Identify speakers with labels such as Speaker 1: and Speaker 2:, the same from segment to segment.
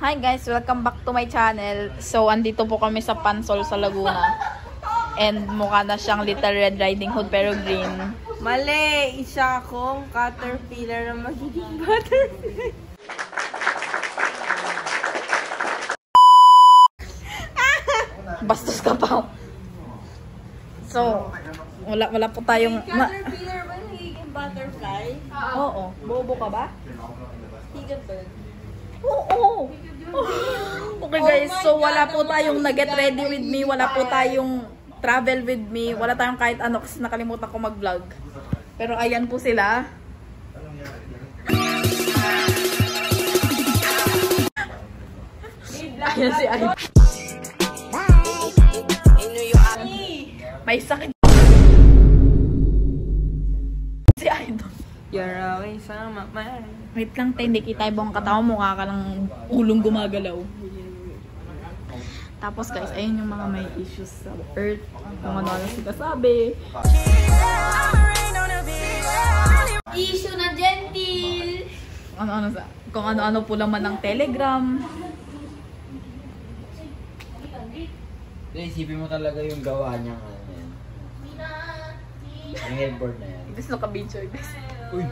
Speaker 1: Hi guys, welcome back to my channel. So, andito po kami sa Pansol sa Laguna. And mukha na siyang Little Red Riding Hood pero green.
Speaker 2: Mali! Isa akong caterpillar na magiging butterfly.
Speaker 1: Bastos ka pa. So, wala po tayong...
Speaker 2: Caterpillar ba nagiging butterfly?
Speaker 1: Oo.
Speaker 2: Bobo ka ba? Higat ba?
Speaker 1: Oo. Okay guys, so wala po tayong nag-get ready with me. Wala po tayong travel with me. Wala tayong kahit ano kasi nakalimutan ko mag-vlog. Pero ayan po sila. Ayan si Ay. May sakit. Si Idol.
Speaker 2: You're always on my mind.
Speaker 1: Wait lang, tayo, hindi kita ibang katawa, mukha ka lang ulong gumagalaw. Tapos guys, ayun yung mga may issues sa earth. Kung ano-ano sinasabi.
Speaker 2: Issue na gentle!
Speaker 1: Kung ano-ano po laman ng Telegram.
Speaker 3: Isipin mo talaga yung gawa niyang ano yan. Yung headboard na yan.
Speaker 1: Ibis no kabidyo, ibis.
Speaker 3: Uy!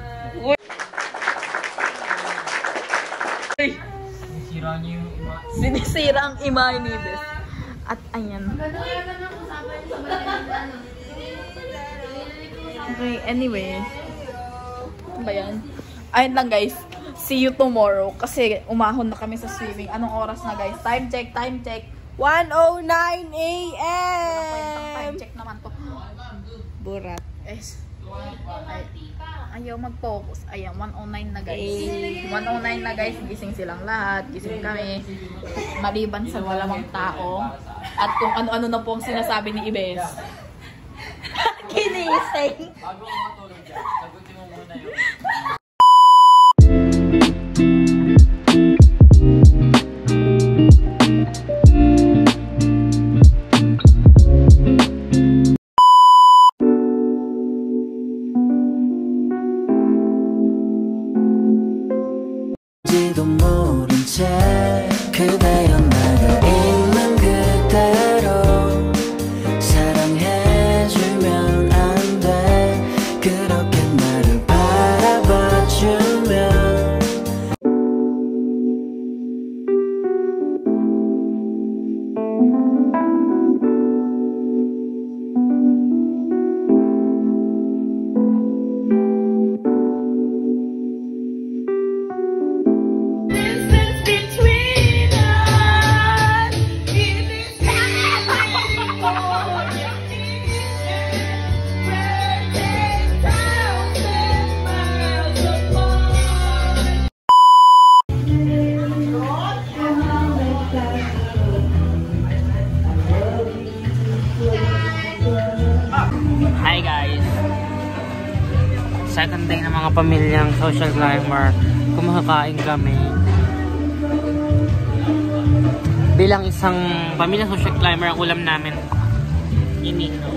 Speaker 3: Sinisira niyo yung ima.
Speaker 1: Sinisira ang imahe ni Ibis. At ayan. Okay, anyway. Ano ba yan? Ayun lang guys. See you tomorrow. Kasi umahon na kami sa swimming. Anong oras na guys? Time check, time check.
Speaker 2: 1:09
Speaker 1: Time
Speaker 2: AM!
Speaker 1: check naman to.
Speaker 2: Burat.
Speaker 1: Yes. Ayaw mag-focus. Ayan, 1:09 na guys. 1:09 na guys. Gising silang lahat. Gising kami. Maliban sa dalawang tao. At kung ano-ano na po ang sinasabi ni Ibes. Kinising.
Speaker 3: Bago ko matulog dyan, sagutin mo muna yun.
Speaker 4: 그대여 나를 있는 그대로 사랑해주면 안 돼 그렇게 나를 바라봐주면
Speaker 3: Hi guys! Second day ng mga pamilyang social climber. Kumakain kami. Bilang isang pamilyang social climber, ang ulam namin inino.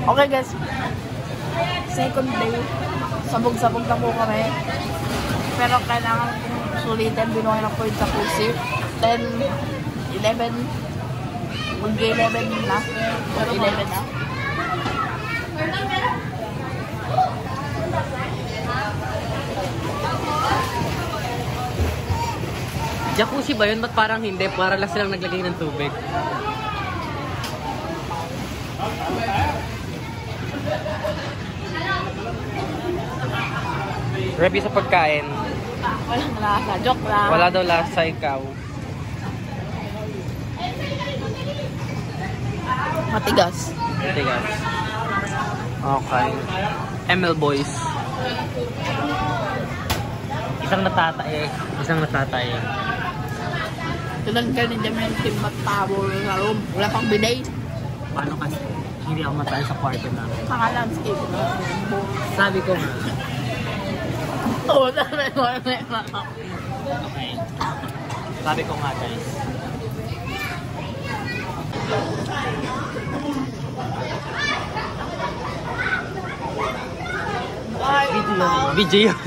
Speaker 1: Okay guys. Second day. Sabog-sabog na po kami. Pero kailangan sulitin. Binuhay na po yun sa pusi. 10, 11. Mag-11 na. Pero 11 na.
Speaker 3: Jacuzzi ba yun? Ba't parang hindi? Para lang silang naglagay ng tubig. Review sa pagkain.
Speaker 1: Walang lasa. Joke lang.
Speaker 3: Wala daw lasa, ikaw.
Speaker 1: Matigas.
Speaker 3: Matigas. Okay. ML Boys. Isang natatay. Isang natatay.
Speaker 1: Tulan ka ni Jamel Tim Matabo sa room. Wala pang bidet.
Speaker 3: Paano kasi? Hindi ako matay sa kwarto namin.
Speaker 1: Saka landscape na.
Speaker 3: Sabi ko nga.
Speaker 1: Oo, sabi ko.
Speaker 3: Okay. Sabi ko nga guys. Video yun.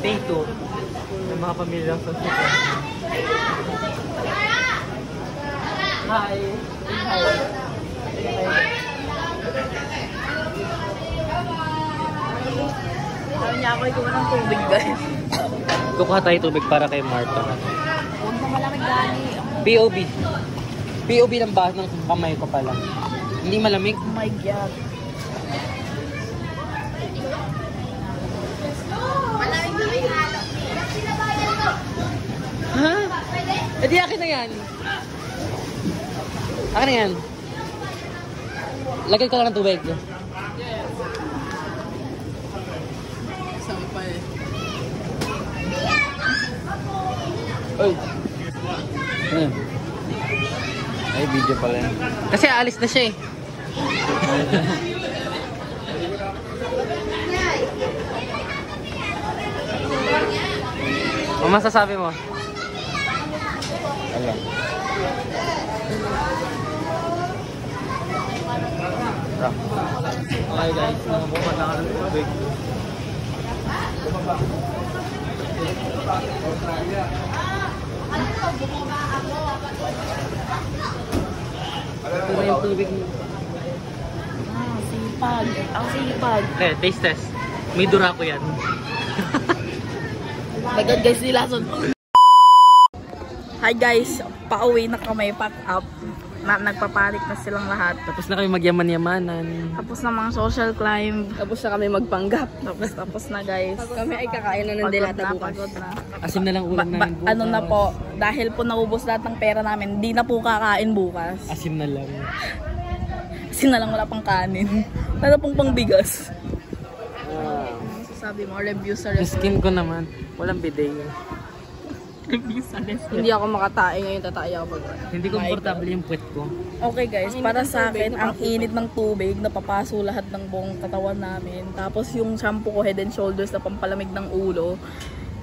Speaker 3: Day 2 ng mga pamilyang social climber. Hi! Hi!
Speaker 1: Sabi niya ako ikuha ng tubig, guys.
Speaker 3: Kukuha tayo tubig para kay Marta.
Speaker 1: Huwag na malamig, Dani.
Speaker 3: POV. POV ng bahas ng kamay ko pala. Hindi malamig.
Speaker 1: Oh my God.
Speaker 3: Ha? Eh di akin na yan. Akin na yan. Lagay ko lang ng tubig.
Speaker 1: Sabi pa eh.
Speaker 3: Oy. Ano? Ay, video pala yan. Kasi alis na siya eh. Ano masasabi mo? Alam. Okay guys, nabukan lang ng tubig. Ito na yung tubig mo.
Speaker 1: Ah, sipag. Ang sipag.
Speaker 3: Okay, taste test. May dura ko yan.
Speaker 1: My God, guys, nilason. Hi guys, pauwi na kami, pack up. Nagpapanik na silang lahat.
Speaker 3: Tapos na kami magyaman-yamanan.
Speaker 1: Tapos na mga social climb.
Speaker 2: Tapos na kami magpanggap.
Speaker 1: Tapos na guys.
Speaker 2: Kami ay kakain na ng delata bukas.
Speaker 1: Pagod na.
Speaker 3: Asim na lang ulam namin bukas.
Speaker 1: Ano na po, dahil po naubos lahat ng pera namin, hindi na po kakain bukas.
Speaker 3: Asim na lang.
Speaker 1: Kasi na lang wala pang kanin. Wala pong pangbigas. Sabi mo, review sa
Speaker 3: Yung skin ko naman, walang bidet.
Speaker 1: Review sa
Speaker 2: Hindi ako makatae ngayon, tatay ako pag
Speaker 3: Hindi komportable yung puwet ko.
Speaker 1: Okay guys, para sa akin, ang init ng tubig, napapaso lahat ng buong katawan namin. Tapos yung shampoo ko, Head and Shoulders, na pampalamig ng ulo.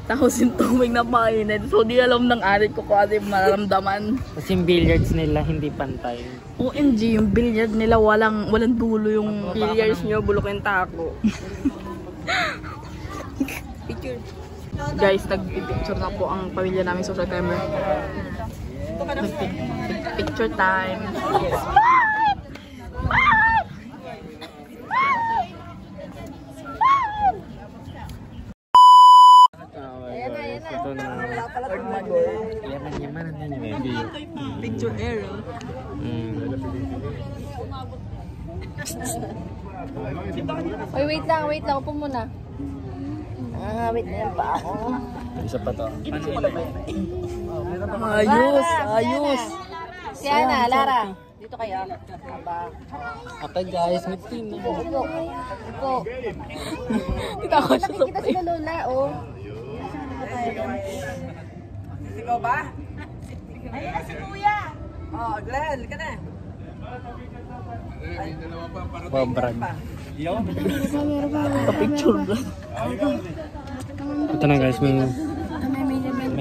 Speaker 1: Tapos yung tubig na mainit. So di alam ng arit ko kung ano yung mararamdaman.
Speaker 3: Kasi yung billiards nila hindi pantay.
Speaker 1: OMG, yung billiard nila walang dulo yung
Speaker 2: billiards nyo, bulukin tako. Picture.
Speaker 1: Guys, nag-picture na po ang pamilya namin social climber. Picture time.
Speaker 2: Picture arrow.
Speaker 5: Oy, wait lang. Upo muna. Wait na yan pa ako.
Speaker 3: Isa pa to.
Speaker 1: Ayos.
Speaker 5: Si Ana, Lara. Dito kayo. Aba.
Speaker 3: Okay guys, may team na.
Speaker 5: Upo.
Speaker 1: Kita ko siya sa
Speaker 5: Kita sila Lola, oh.
Speaker 2: Sigaw ba? Ayun na si Kuya. Oh, Glenn, ka na.
Speaker 3: Pabrag.
Speaker 1: Pa-picture ba?
Speaker 3: Ito na guys, may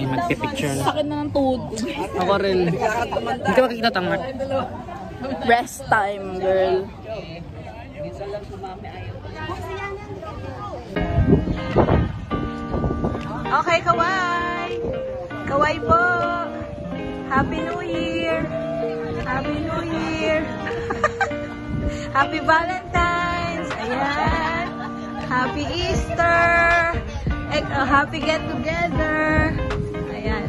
Speaker 3: magpipicture na.
Speaker 1: Sakit na ng tuhod ko.
Speaker 3: Ako rin. Hindi ka makikita tangmat.
Speaker 1: Rest time, girl. Okay, kaway! Kaway po! Happy New Year! Happy New Year! Happy Valentine's! Ayan! Happy Easter! Happy get together! Ayan!